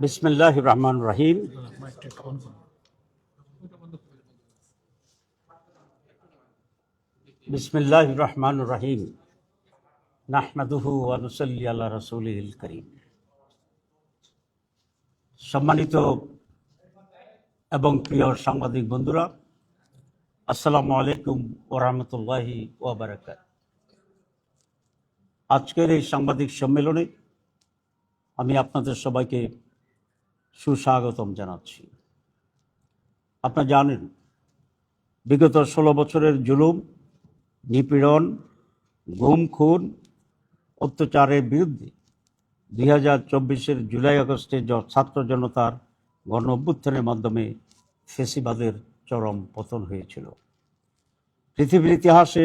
বিসমিল্লাহির রহমানির রহিম। বিসমিল্লাহির রহমানির রহিম। নাহমাদুহু ওয়া নুসাল্লি আলা রাসূলিল কারীম। সম্মানিত এবং প্রিয় সাংবাদিক বন্ধুরা, আসসালামু আলাইকুম ওয়া রাহমাতুল্লাহি ওয়া বারাকাতুহু। আজকের এই সাংবাদিক সম্মেলনে আমি আপনাদের সবাইকে সুস্বাগতম জানাচ্ছি। আপনারা জানেন, বিগত 16 বছরের জুলুম, নিপীড়ন, গুম, খুন, অত্যাচারের বিরুদ্ধে 2024-এর জুলাই আগস্টে ছাত্র জনতার গণ অভ্যুত্থানের মাধ্যমে ফ্যাসিবাদের চরম পতন হয়েছিল। পৃথিবীর ইতিহাসে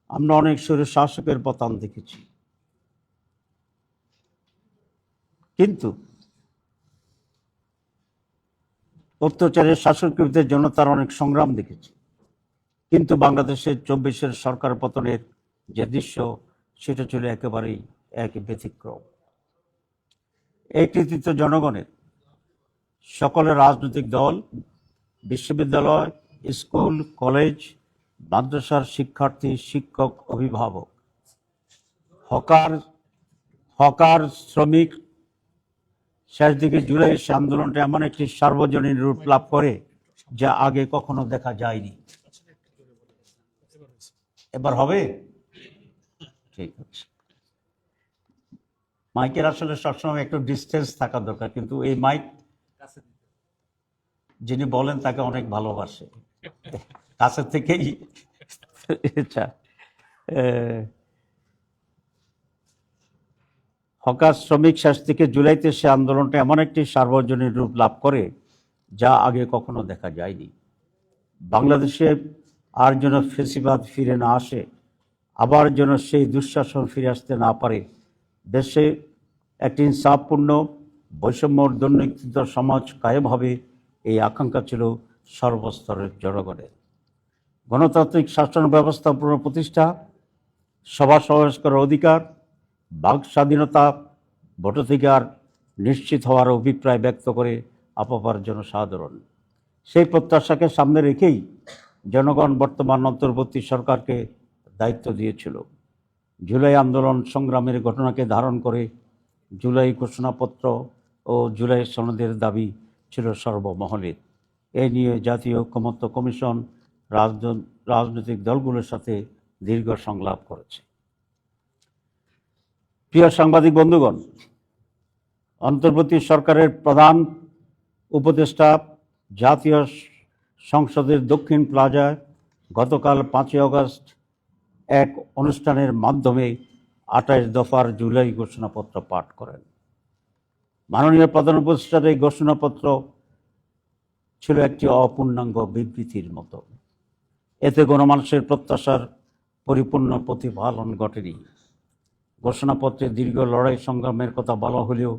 আমরা অনেক স্বৈর শাসকের পতন দেখেছি, কিন্তু অত্যাচারের শাসকদের জনতার অনেক সংগ্রাম দেখেছি। কিন্তু বাংলাদেশের 24-এর সরকার পতনের যে দৃশ্য, সেটা ছিল একেবারেই এক ব্যতিক্রম। এই কৃতিত্ব জনগণের। সকলের রাজনৈতিক দল, বিশ্ববিদ্যালয়, স্কুল, কলেজ, মাদ্রাসার শিক্ষার্থী, শিক্ষক, অভিভাবক, হকার, শ্রমিক, শেষ দিকে জুলাই আন্দোলনটা এমন একটি সার্বজনীন রূপ লাভ করে যা আগে কখনো দেখা যায়নি। এবার হবে? ঠিক আছে। মাইকের আসলে সবসময় একটু ডিস্টেন্স থাকা দরকার, কিন্তু এই মাইক যিনি বলেন তাকে অনেক ভালোবাসে, কাছে থেকেই। আচ্ছা, হকার, শ্রমিক, শেষ থেকে জুলাইতে সে আন্দোলনটা এমন একটি সার্বজনীন রূপ লাভ করে যা আগে কখনো দেখা যায়নি। বাংলাদেশে আর যেন ফ্যাসিবাদ ফিরে না আসে, আবার যেন সেই দুঃশাসন ফিরে আসতে না পারে, দেশে একটি ইনসাফপূর্ণ, বৈষম্যর দুর্নীতিত সমাজ কায়েম হবে, এই আকাঙ্ক্ষা ছিল সর্বস্তরের জনগণের। গণতান্ত্রিক শাসন ব্যবস্থা পুনঃপ্রতিষ্ঠা, সভা সমাবেশ করার অধিকার, বাক স্বাধীনতা, ভোটাধিকার নিশ্চিত হওয়ার অভিপ্রায় ব্যক্ত করে আপামর জনসাধারণ। সেই প্রত্যাশাকে সামনে রেখেই জনগণ বর্তমান অন্তর্বর্তী সরকারকে দায়িত্ব দিয়েছিল। জুলাই আন্দোলন সংগ্রামের ঘটনাকে ধারণ করে জুলাই ঘোষণাপত্র ও জুলাই সনদের দাবি ছিল সর্বমহলের। এ নিয়ে জাতীয় ঐকমত্য কমিশন রাজনৈতিক দলগুলোর সাথে দীর্ঘ সংলাপ করেছে। প্রিয় সাংবাদিক বন্ধুগণ, অন্তর্বর্তী সরকারের প্রধান উপদেষ্টা জাতীয় সংসদের দক্ষিণ প্লাজায় গতকাল 5 আগস্ট এক অনুষ্ঠানের মাধ্যমে 28 দফার জুলাই ঘোষণাপত্র পাঠ করেন। মাননীয় প্রধান উপদেষ্টার এই ঘোষণাপত্র ছিল একটি অপূর্ণাঙ্গ বিবৃতির মতো। এতে গণমানুষের প্রত্যাশার পরিপূর্ণ প্রতিফলন ঘটেনি। ঘোষণাপত্রে দীর্ঘ লড়াই সংগ্রামের কথা বলা হলেও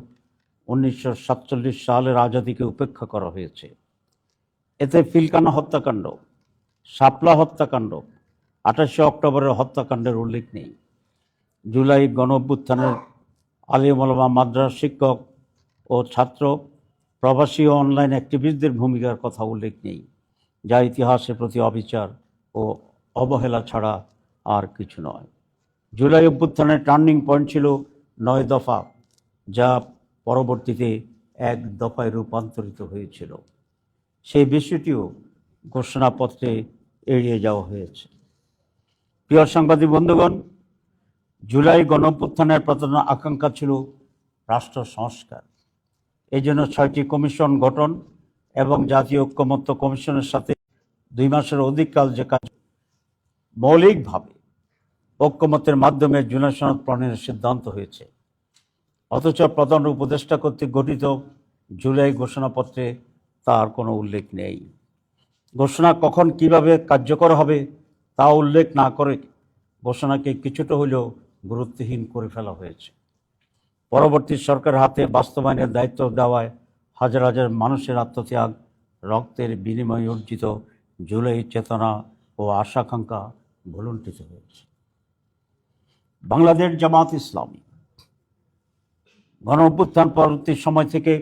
1947 সালের আজাদিকে উপেক্ষা করা হয়েছে। এতে পিলখানা হত্যাকাণ্ড, শাপলা হত্যাকাণ্ড, 28 অক্টোবরের হত্যাকাণ্ডের উল্লেখ নেই। জুলাই গণ অভ্যুত্থানের আলিম ওলামা, মাদ্রাসা শিক্ষক ও ছাত্র, প্রবাসী ও অনলাইন অ্যাক্টিভিস্টদের ভূমিকার কথা উল্লেখ নেই, যা ইতিহাসের প্রতি অবিচার ও অবহেলা ছাড়া আর কিছু নয়। জুলাই অভ্যুত্থানের টার্নিং পয়েন্ট ছিল 9 দফা, যা পরবর্তীতে 1 দফায় রূপান্তরিত হয়েছিল। সেই বিষয়টিও ঘোষণাপত্রে এড়িয়ে যাওয়া হয়েছে। প্রিয় সাংবাদিক বন্ধুগণ, জুলাই গণ অভ্যুত্থানের প্রধান আকাঙ্ক্ষা ছিল রাষ্ট্র সংস্কার। এই জন্য 6টি কমিশন গঠন এবং জাতীয় ঐকমত্য কমিশনের সাথে 2 মাসের অধিক কাল যে কাজ, মৌলিকভাবে ঐকমত্যের মাধ্যমে জুলাই সনদ প্রণয়নের সিদ্ধান্ত হয়েছে। অথচ প্রধান উপদেষ্টা কর্তৃক গঠিত জুলাই ঘোষণাপত্রে তার কোনো উল্লেখ নেই। ঘোষণা কখন কিভাবে কার্যকর হবে তা উল্লেখ না করে ঘোষণাকে কিছুটা হলেও গুরুত্বহীন করে ফেলা হয়েছে। পরবর্তী সরকারের হাতে বাস্তবায়নের দায়িত্ব দেওয়ায় হাজার হাজার মানুষের আত্মত্যাগ, রক্তের বিনিময়ে অর্জিত জুলাই চেতনা ও আশাকাঙ্ক্ষা ভুলুণ্ঠিত হয়েছে। বাংলাদেশ জামাত ইসলামী গণ অভ্যুত্থান পরবর্তী সময় থেকে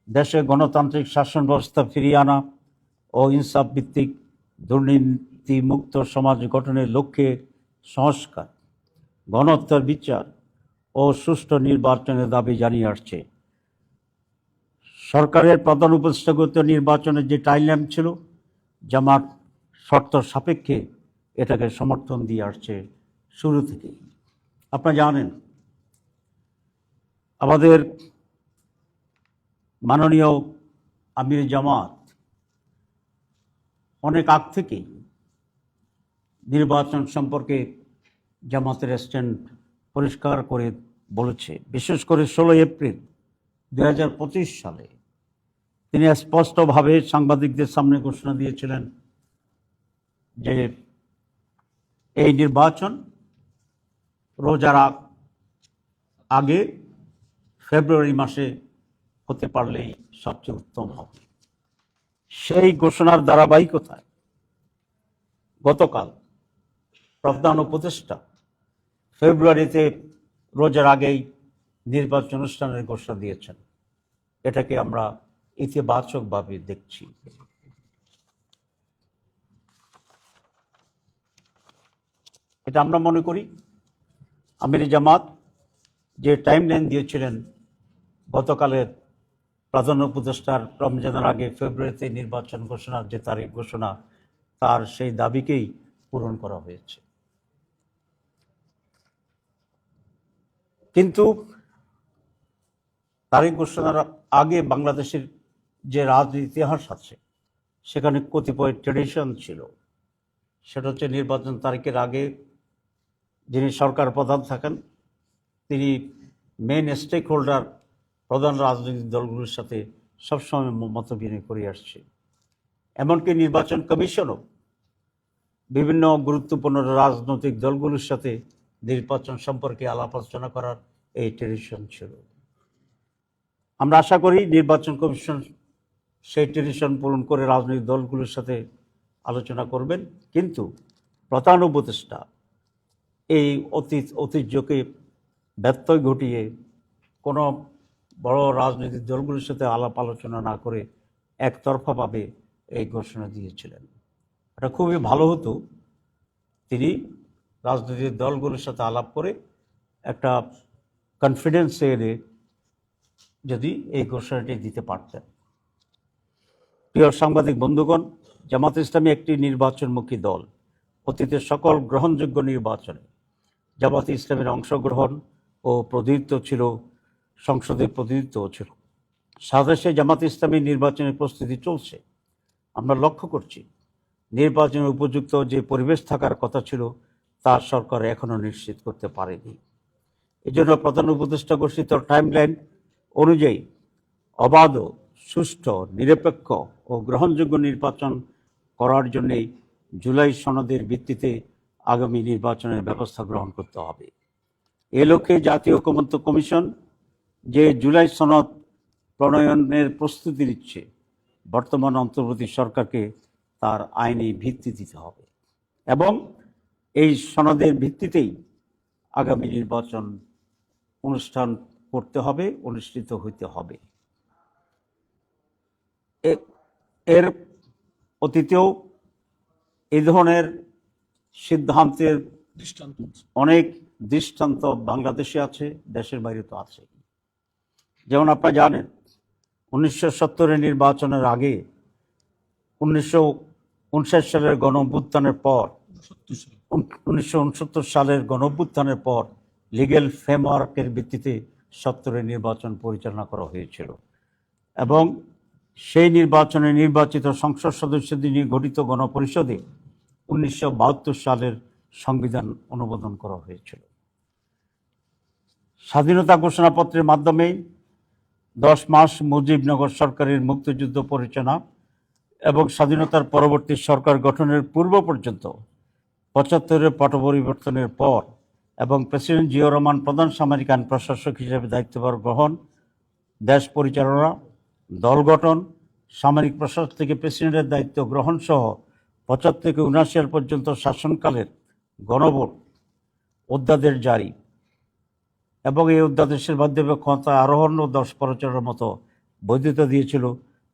দেশে গণতান্ত্রিক শাসন ব্যবস্থা ফিরিয়ে আনা ও ইনসাফ ভিত্তিক দুর্নীতিমুক্ত সমাজ গঠনের লক্ষ্যে সংস্কার, গণহত্যার বিচার ও সুষ্ঠু নির্বাচনের দাবি জানিয়ে আসছে। সরকারের প্রধান উপদেষ্টাগত নির্বাচনের যে টাইমলাইন ছিল, জামাত শর্ত সাপেক্ষে এটাকে সমর্থন দিয়ে আসছে শুরু থেকেই। আপনারা জানেন আমাদের মাননীয় আমির জামাত অনেক আগ থেকেই নির্বাচন সম্পর্কে জামাতের স্ট্যান্ড পরিষ্কার করে বলেছে। বিশেষ করে 16 এপ্রিল 2025 সালে তিনি স্পষ্টভাবে সাংবাদিকদের সামনে ঘোষণা দিয়েছিলেন যে এই নির্বাচন রোজার আগে ফেব্রুয়ারি মাসে হতে পারলেই সবচেয়ে উত্তম হবে। সেই ঘোষণার ধারাবাহিকতায় গতকাল প্রধান উপদেষ্টা ফেব্রুয়ারিতে রোজার আগেই নির্বাচন অনুষ্ঠানের ঘোষণা দিয়েছেন। এটাকে আমরা ইতিবাচকভাবে দেখছি। এটা আমরা মনে করি আমির জামাত যে টাইমলাইন দিয়েছিলেন গতকালের প্রধান উপদেষ্টার রমজানের আগে ফেব্রুয়ারিতে নির্বাচন ঘোষণার যে তারিখ ঘোষণা, তার সেই দাবিকেই পূরণ করা হয়েছে। কিন্তু তারিখ ঘোষণার আগে বাংলাদেশের যে রাজনীতি ইতিহাস আছে সেখানে কতিপয় ট্রেডিশন ছিল। সেটা হচ্ছে নির্বাচন তারিখের আগে যিনি সরকার প্রধান থাকেন তিনি মেন স্টেক হোল্ডার প্রধান রাজনৈতিক দলগুলোর সাথে সবসময় মত বিনিময় করে আসছে। এমনকি নির্বাচন কমিশনও বিভিন্ন গুরুত্বপূর্ণ রাজনৈতিক দলগুলোর সাথে নির্বাচন সম্পর্কে আলাপ আলোচনা করার এই ট্রেডিশন ছিল। আমরা আশা করি নির্বাচন কমিশন সেই ট্রেডিশন পূরণ করে রাজনৈতিক দলগুলোর সাথে আলোচনা করবেন। কিন্তু প্রধান উপদেষ্টা এই ঐতিহ্যকে ব্যত্যয় ঘটিয়ে কোনো বড় রাজনৈতিক দলগুলোর সাথে আলাপ আলোচনা না করে একতরফাভাবে এই ঘোষণা দিয়েছিলেন। এটা খুবই ভালো হতো তিনি রাজনৈতিক দলগুলোর সাথে আলাপ করে একটা কনফিডেন্সে এনে যদি এই ঘোষণাটি দিতে পারতেন। প্রিয় সাংবাদিক বন্ধুগণ, জামাত ইসলামী একটি নির্বাচনমুখী দল। অতীতের সকল গ্রহণযোগ্য নির্বাচনে জামাত ইসলামের অংশগ্রহণ ও প্রতিনিধিত্ব ছিল, সংসদে প্রতিনিধিত্ব ছিল। সাদেশে জামাত ইসলামী নির্বাচনের প্রস্তুতি চলছে। আমরা লক্ষ্য করছি নির্বাচনের উপযুক্ত যে পরিবেশ থাকার কথা ছিল তা সরকার এখনও নিশ্চিত করতে পারেনি। এজন্য প্রধান উপদেষ্টা ঘোষিত টাইমলাইন অনুযায়ী অবাধ, সুষ্ঠু, নিরপেক্ষ ও গ্রহণযোগ্য নির্বাচন করার জন্যই জুলাই সনদের ভিত্তিতে আগামী নির্বাচনের ব্যবস্থা গ্রহণ করতে হবে। এ লক্ষ্যে জাতীয় ঐকমত্য কমিশন যে জুলাই সনদ প্রণয়নের প্রস্তুতি নিচ্ছে, বর্তমান অন্তর্বর্তী সরকারকে তার আইনি ভিত্তি দিতে হবে এবং এই সনদের ভিত্তিতেই আগামী নির্বাচন অনুষ্ঠান করতে হবে, অনুষ্ঠিত হইতে হবে। এর অতীতেও এই ধরনের সিদ্ধান্তের অনেক দৃষ্টান্ত বাংলাদেশে আছে, দেশের বাইরে তো আছে। যেমন আপনারা জানেন 1970 নির্বাচনের আগে 1959 সালের গণঅভ্যুত্থানের পর 1969 সালের গণঅভ্যুত্থানের পর লিগ্যাল ফ্রেমওয়ার্কের ভিত্তিতে 70 নির্বাচন পরিচালনা করা হয়েছিল এবং সেই নির্বাচনে নির্বাচিত সংসদ সদস্যদের নিয়ে গঠিত গণপরিষদে 1972 সালের সংবিধান অনুমোদন করা হয়েছিল। স্বাধীনতা ঘোষণাপত্রের মাধ্যমে 10 মাস মুজিবনগর সরকারের মুক্তিযুদ্ধ পরিচালনা এবং স্বাধীনতার পরবর্তী সরকার গঠনের পূর্ব পর্যন্ত 75-এর পট পরিবর্তনের পর এবং প্রেসিডেন্ট জিয়াউর রহমান প্রধান সামরিক আইন প্রশাসক হিসেবে দায়িত্বভার গ্রহণ, দেশ পরিচালনা, দল গঠন, সামরিক প্রশাসক থেকে প্রেসিডেন্টের দায়িত্ব গ্রহণ সহ 75 থেকে 79 সাল পর্যন্ত শাসনকালের গণভোট, অধ্যাদেশ জারি এবং এই অধ্যাদেশের মাধ্যমে ক্ষমতা আরোহণ ও দশ পরিচালনার মতো বৈধতা দিয়েছিল,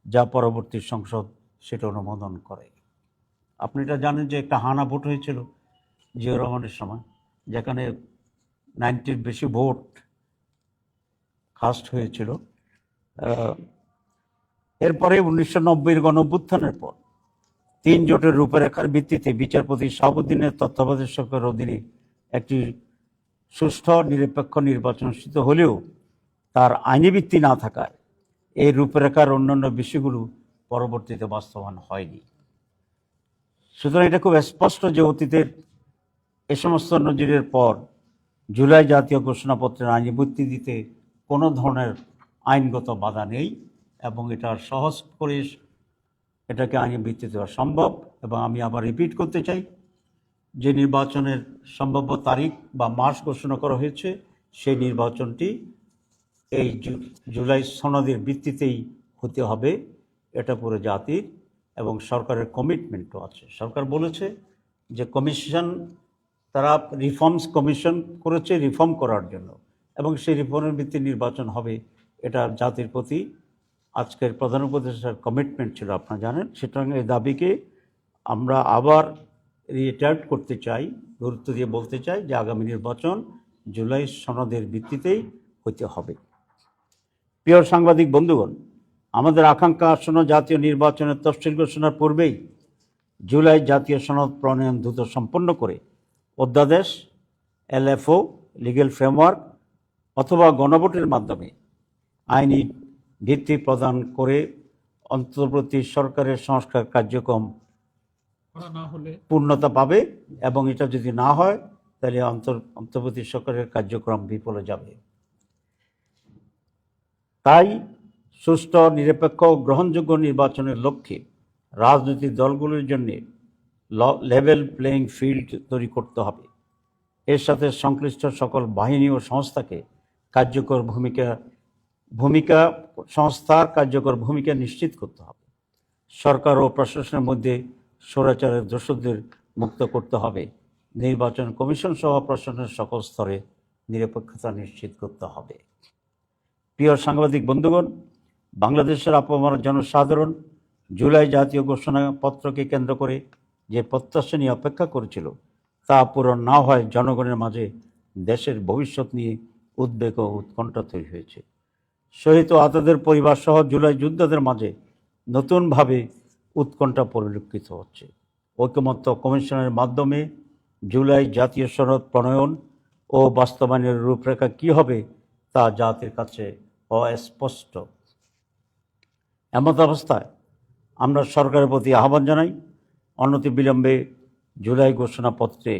যা পরবর্তী সংসদ সেটা অনুমোদন করে। আপনি এটা জানেন যে একটা হানা ভোট হয়েছিল জিয়াউর রহমানের সময়, যেখানে 90-র বেশি ভোট কাস্ট হয়েছিল। এরপরে 1990-এর গণঅভ্যুত্থানের পর 3 জোটের রূপরেখার ভিত্তিতে বিচারপতি শাহাবুদ্দিনের তত্ত্বাবধায়ক সরকারের অধীনে একটি সুষ্ঠু নিরপেক্ষ নির্বাচন অনুষ্ঠিত হলেও তার আইনি ভিত্তি না থাকায় এই রূপরেখার অন্যান্য বিষয়গুলো পরবর্তীতে বাস্তবায়ন হয়নি। সুতরাং এটা খুব স্পষ্ট যে অতীতের এ সমস্ত নজিরের পর জুলাই জাতীয় ঘোষণাপত্রের আইনি ভিত্তি দিতে কোনো ধরনের আইনগত বাধা নেই এবং এটা সহজ করে এটাকে আইনি ভিত্তি দেওয়া সম্ভব। এবং আমি আবার রিপিট করতে চাই যে নির্বাচনের সম্ভাব্য তারিখ বা মাস ঘোষণা করা হয়েছে, সেই নির্বাচনটি এই জুলাই সনদের ভিত্তিতেই হতে হবে। এটা পুরো জাতির এবং সরকারের কমিটমেন্টও আছে। সরকার বলেছে যে কমিশন, তারা রিফর্মস কমিশন করেছে রিফর্ম করার জন্য, এবং সেই রিফর্মের ভিত্তিতে নির্বাচন হবে। এটা জাতির প্রতি আজকের প্রধান উপদেষ্টার কমিটমেন্ট ছিল, আপনারা জানেন। সুতরাং এই দাবিকে আমরা আবার রিটার্ট করতে চাই, গুরুত্ব দিয়ে বলতে চাই যে আগামী নির্বাচন জুলাই সনদের ভিত্তিতেই হতে হবে। প্রিয় সাংবাদিক বন্ধুগণ, আমাদের আকাঙ্ক্ষা আসন্ন জাতীয় নির্বাচনের তফসিল ঘোষণার পূর্বেই জুলাই জাতীয় সনদ প্রণয়ন দ্রুত সম্পন্ন করে অধ্যাদেশ, এলএফও, লিগ্যাল ফ্রেমওয়ার্ক অথবা গণভোটের মাধ্যমে আইনি ভিত্তি প্রদান করে অন্তর্বর্তী সরকারের সংস্কার কার্যক্রম পূর্ণতা পাবে। এবং এটা যদি না হয় তাহলে অন্তর্বর্তী সরকারের কার্যক্রম বিফলে যাবে। তাই সুষ্ঠু, নিরপেক্ষ ও গ্রহণযোগ্য নির্বাচনের লক্ষ্যে রাজনৈতিক দলগুলোর জন্য লেভেল প্লেয়িং ফিল্ড তৈরি করতে হবে। এর সাথে সংশ্লিষ্ট সকল বাহিনী ও সংস্থাকে কার্যকর ভূমিকা নিশ্চিত করতে হবে। সরকার ও প্রশাসনের মধ্যে স্বৈরাচারের দোষরদের মুক্ত করতে হবে। নির্বাচন কমিশন সহ প্রশাসনের সকল স্তরে নিরপেক্ষতা নিশ্চিত করতে হবে। প্রিয় সাংবাদিক বন্ধুগণ, বাংলাদেশের আপামর জনসাধারণ জুলাই জাতীয় ঘোষণাপত্রকে কেন্দ্র করে যে প্রত্যাশা নিয়ে অপেক্ষা করেছিল, তা পূরণ না হয় জনগণের মাঝে দেশের ভবিষ্যৎ নিয়ে উদ্বেগ ও উৎকণ্ঠা তৈরি হয়েছে। শহীদ ও আহতদের পরিবার সহ জুলাই যোদ্ধাদের মাঝে নতুনভাবে উৎকণ্ঠা পরিলক্ষিত হচ্ছে। ঐকমত্য কমিশনের মাধ্যমে জুলাই জাতীয় সনদ প্রণয়ন ও বাস্তবায়নের রূপরেখা কী হবে তা জাতির কাছে অস্পষ্ট। এমত অবস্থায় আমরা সরকারের প্রতি আহ্বান জানাই, অনতিবিলম্বে জুলাই ঘোষণাপত্রে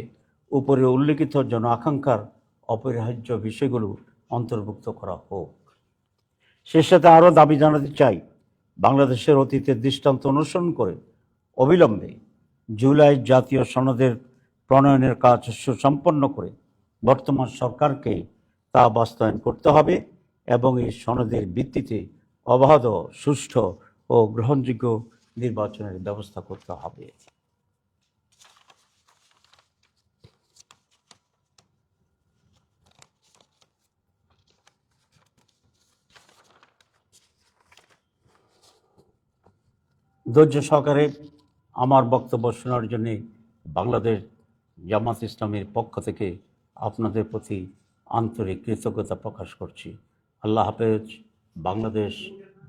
উপরে উল্লিখিত জন আকাঙ্ক্ষার অপরিহার্য বিষয়গুলো অন্তর্ভুক্ত করা হোক। সে সাথে আরও দাবি জানাতে চাই, বাংলাদেশের অতীতের দৃষ্টান্ত অনুসরণ করে অবিলম্বে জুলাই জাতীয় সনদের প্রণয়নের কাজ সুসম্পন্ন করে বর্তমান সরকারকে তা বাস্তবায়ন করতে হবে এবং এই সনদের ভিত্তিতে অবাধ, সুষ্ঠু ও গ্রহণযোগ্য নির্বাচনের ব্যবস্থা করতে হবে। ধৈর্য সহকারে আমার বক্তব্য শোনার জন্য বাংলাদেশ জামাত ইসলামের পক্ষ থেকে আপনাদের প্রতি আন্তরিক কৃতজ্ঞতা প্রকাশ করছি। আল্লাহ হাফেজ। বাংলাদেশ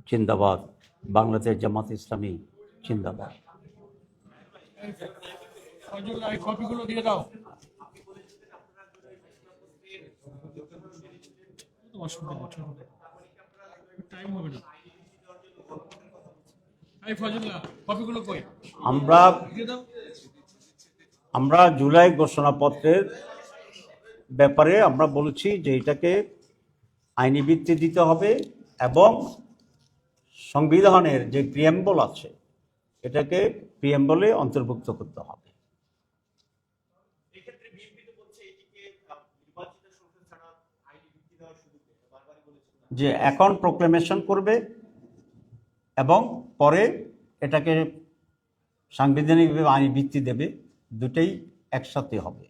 জিন্দাবাদ। বাংলাদেশ জামাত ইসলামী জিন্দাবাদ। কপিগুলো দিয়ে দাও। টাইম হবে না। আমরা জুলাই ঘোষণাপত্রের ব্যাপারে আমরা বলেছি যে এটাকে আইনি ভিত্তি দিতে হবে এবং সংবিধানের যে প্রিএম্বল আছে এটাকে প্রিএম্বলে অন্তর্ভুক্ত করতে হবে। যে এখন প্রোক্লেমেশন করবে এবং পরে এটাকে সাংবিধানিকভাবে আইনি ভিত্তি দেবে, দুটেই একসাথে হবে।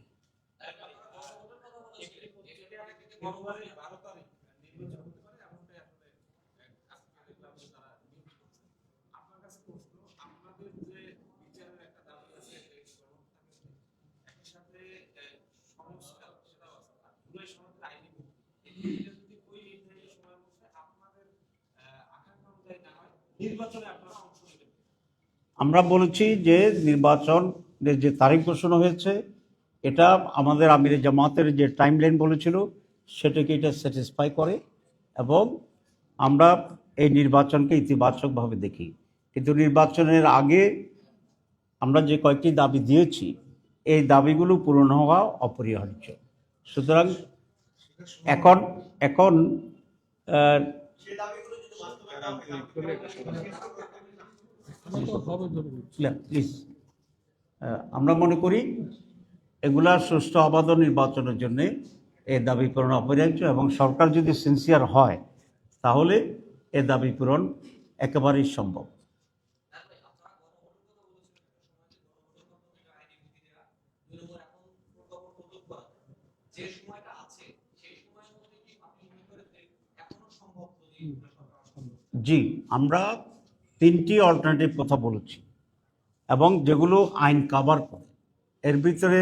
আমরা বলেছি যে নির্বাচনের যে তারিখ ঘোষণা হয়েছে এটা আমাদের আমিরে জামাতের যে টাইমলাইন বলেছিল সেটাকে এটা স্যাটিসফাই করে এবং আমরা এই নির্বাচনকে ইতিবাচকভাবে দেখি। কিন্তু নির্বাচনের আগে আমরা যে কয়েকটি দাবি দিয়েছি এই দাবিগুলো পূরণ হওয়া অপরিহার্য। সুতরাং এখন এখন প্লিজ আমরা মনে করি এগুলা সুষ্ঠু অবাধ নির্বাচনের জন্য এই দাবি পূরণ অপরিহার্য এবং সরকার যদি সিনসিয়ার হয় তাহলে এ দাবি পূরণ একেবারেই সম্ভব। জি, আমরা 3টি অল্টারনেটিভ কথা বলেছি এবং যেগুলো আইন কভার করে। এর ভিতরে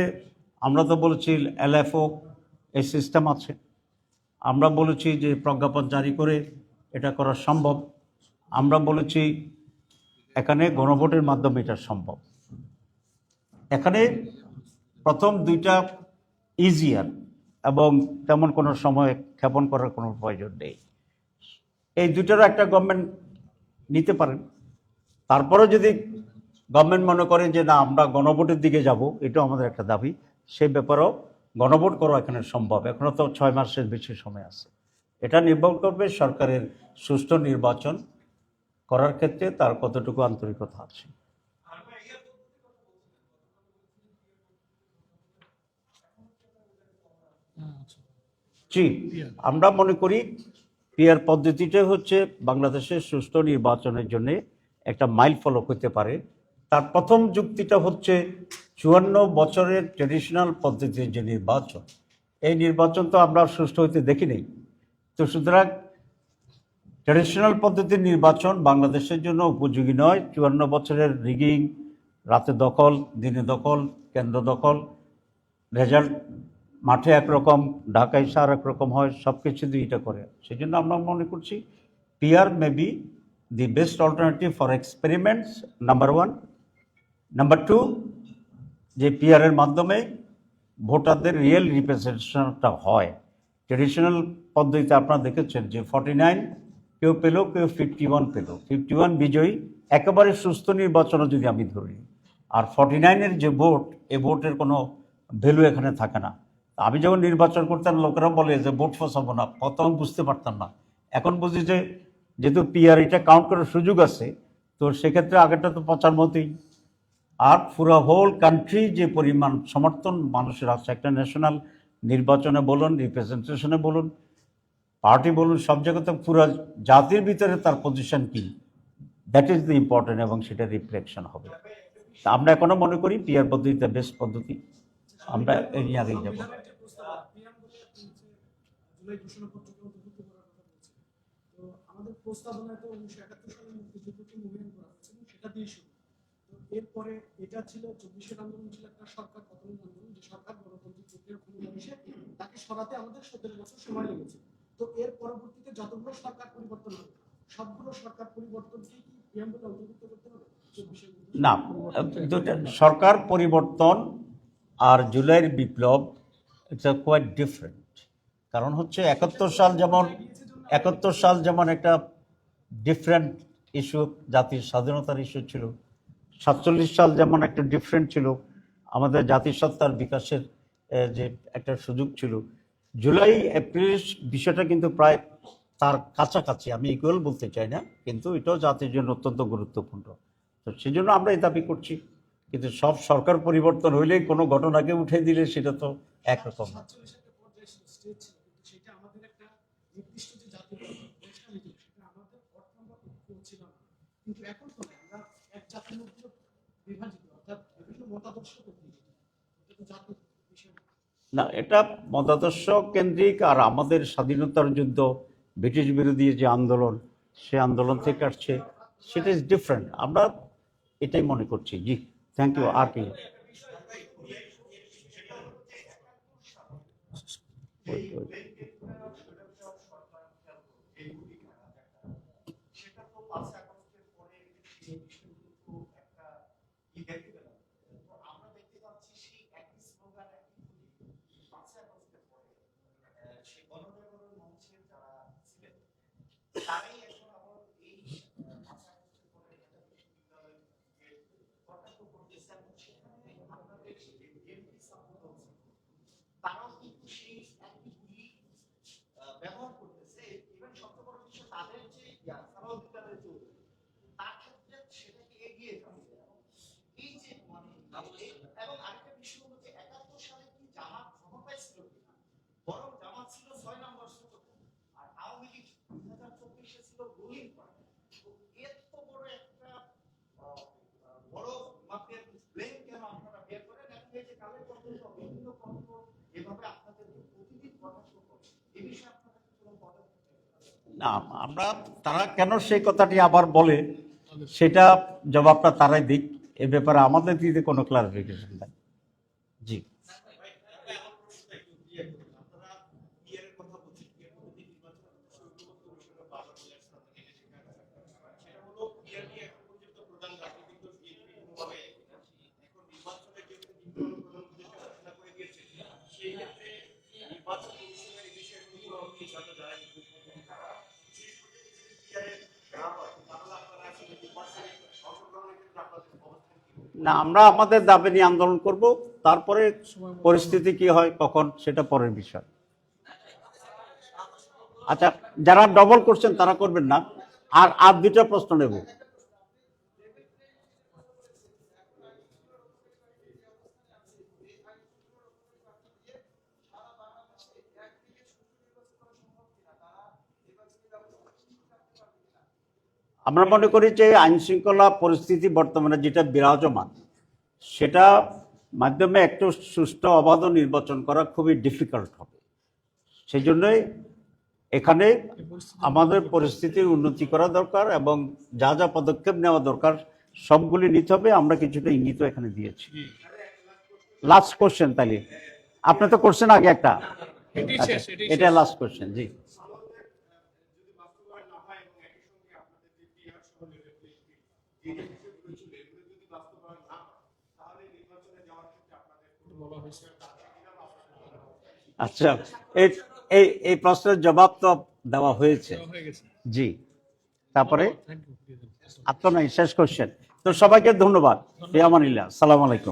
আমরা তো বলেছি এলএফও এই সিস্টেম আছে, আমরা বলেছি যে প্রজ্ঞাপন জারি করে এটা করা সম্ভব, আমরা বলেছি এখানে গণভোটের মাধ্যমে এটা সম্ভব। এখানে প্রথম দুইটা ইজিয়ার এবং তেমন কোনো সময় ক্ষেপণ করার কোনো প্রয়োজন নেই। এই দুটারও একটা গভর্নমেন্ট নিতে পারেন। তারপরে যদি গভর্নমেন্ট মনে করেন যে না আমরা গণভোটের দিকে যাব, এটাও আমাদের একটা দাবি, সেই ব্যাপারেও গণভোট করা এখানে সম্ভব। এখনও তো 6 মাসের বেশি সময় আছে। এটা নির্ভর করবে সরকারের সুষ্ঠু নির্বাচন করার ক্ষেত্রে তার কতটুকু আন্তরিকতা আছে। জি, আমরা মনে করি পিআর পদ্ধতিটা হচ্ছে বাংলাদেশের সুষ্ঠু নির্বাচনের জন্য একটা মাইল ফলক হতে পারে। তার প্রথম যুক্তিটা হচ্ছে 54 বছরের ট্রেডিশনাল পদ্ধতির যে নির্বাচন, এই নির্বাচন তো আমরা সুষ্ঠু হইতে দেখি নেই। তো সুতরাং ট্রেডিশনাল পদ্ধতির নির্বাচন বাংলাদেশের জন্য উপযোগী নয়। 54 বছরের রিগিং, রাতে দখল, দিনে দখল, কেন্দ্র দখল, রেজাল্ট মাঠে একরকম, ঢাকায় সার একরকম হয়, সব কিছু দুইটা করে। সেই জন্য আমরা মনে করছি PR may be the best alternative for experiments, number 1। Number 2, যে পিআরের মাধ্যমে ভোটারদের রিয়েল রিপ্রেজেন্টেশনটা হয়। ট্রেডিশনাল পদ্ধতিতে আপনারা দেখেছেন যে 49 কেউ পেল, কেউ 51 পেল, 51 বিজয়ী। একেবারে সুস্থ নির্বাচনও যদি আমি ধরি, আর 49-এর যে ভোট, এ ভোটের কোনো ভ্যালু এখানে থাকে না। আমি যখন নির্বাচন করতাম লোকেরা বলে যে ভোট ফসাবো না, প্রথম বুঝতে পারতাম না, এখন বুঝি যে যেহেতু পিআর এটা কাউন্ট করার সুযোগ আছে, তো সেক্ষেত্রে আগেরটা তো পচার মতোই। আর পুরো হোল কান্ট্রি যে পরিমাণ সমর্থন মানুষের আছে একটা ন্যাশনাল নির্বাচনে বলুন, রিপ্রেজেন্টেশনে বলুন, পার্টি বলুন, সব জায়গাতে পুরো জাতির ভিতরে তার পজিশন কি, দ্যাট ইজ দ্য ইম্পর্টেন্ট, এবং সেটা রিফ্লেকশন হবে। তা আমরা এখনো মনে করি পিআর পদ্ধতিটা বেস্ট পদ্ধতি, আমরা এই নিয়ে আগেই যাবো। আমাদের প্রস্তাবনায় তো 1971 সালে মুক্তিযুদ্ধকে মূল্যায়ন করা হয়েছে এবং সেটা দিয়ে শুরু। তো এরপরে এটা ছিল 24-এর আন্দোলন, ছিল একটা সরকার পতনের আন্দোলন, যে সরকার গণতান্ত্রিক প্রক্রিয়া ক্ষমতা এসে তাকে সরাতে আমাদের 17 বছর সময় লেগেছে। তো এর পরবর্তীতে যতগুলো সরকার পরিবর্তন হবে, সবগুলো সরকার পরিবর্তনকে কি প্রিয়াম্বলে অন্তর্ভুক্ত করতে হবে? না, সরকার পরিবর্তন আর জুলাইয়ের বিপ্লব ইটস কোয়াইট ডিফারেন্ট। কারণ হচ্ছে 71 সাল যেমন একটা ডিফারেন্ট ইস্যু, জাতির স্বাধীনতার ইস্যু ছিল। 47 সাল যেমন একটা ডিফারেন্ট ছিল, আমাদের জাতিসত্তার বিকাশের যে একটা সুযোগ ছিল। জুলাই এপ্রিল বিষয়টা কিন্তু প্রায় তার কাছাকাছি, আমি ইকুয়াল বলতে চাই না, কিন্তু এটাও জাতির জন্য অত্যন্ত গুরুত্বপূর্ণ। তো সেই জন্য আমরা এই দাবি করছি। কিন্তু সব সরকার পরিবর্তন হইলেই কোনো ঘটনাকে উঠে দিলে সেটা তো একরকম না। না, এটা মতাদর্শ কেন্দ্রিক, আর আমাদের স্বাধীনতার যুদ্ধ, ব্রিটিশ বিরোধী যে আন্দোলন, সে আন্দোলন থেকে আসছে, সেটা ইজ ডিফারেন্ট। আমরা এটাই মনে করছি। জি, থ্যাংক ইউ। আর কি না, আমরা তারা কেন সেই কথাটি আবার বলে সেটা জবাবটা তারাই দিক, এ ব্যাপারে আমাদের দিতে কোনো ক্লারিফিকেশন নাই। জি, না, আমরা আমাদের দাবি নিয়ে আন্দোলন করব, তারপরে পরিস্থিতি কি হয় কখন সেটা পরের বিষয়। আচ্ছা, যারা ডবল করছেন তারা করবেন না, আর আর দুটা প্রশ্ন নেব। আমরা মনে করি যে আইন শৃঙ্খলা পরিস্থিতি বর্তমানে যেটা বিরাজমান, সেটা মাধ্যমে একটু সুষ্ঠু অবাধ নির্বাচন করা খুবই ডিফিকাল্ট হবে। সেই জন্যই এখানে আমাদের পরিস্থিতির উন্নতি করা দরকার এবং যা যা পদক্ষেপ নেওয়া দরকার সবগুলি নিতে হবে। আমরা কিছুটা ইঙ্গিত এখানে দিয়েছি। লাস্ট কোশ্চেন, তাহলে আপনি তো করছেন আগে একটা, এটা লাস্ট কোশ্চেন। জি, আচ্ছা, এই এই এই প্রশ্নের জবাব তো দেওয়া হয়েছে। জি, তারপরে আপনার শেষ কোশ্চেন। তো সবাইকে ধন্যবাদ। ফি আমানিল্লাহ, আসসালামু আলাইকুম।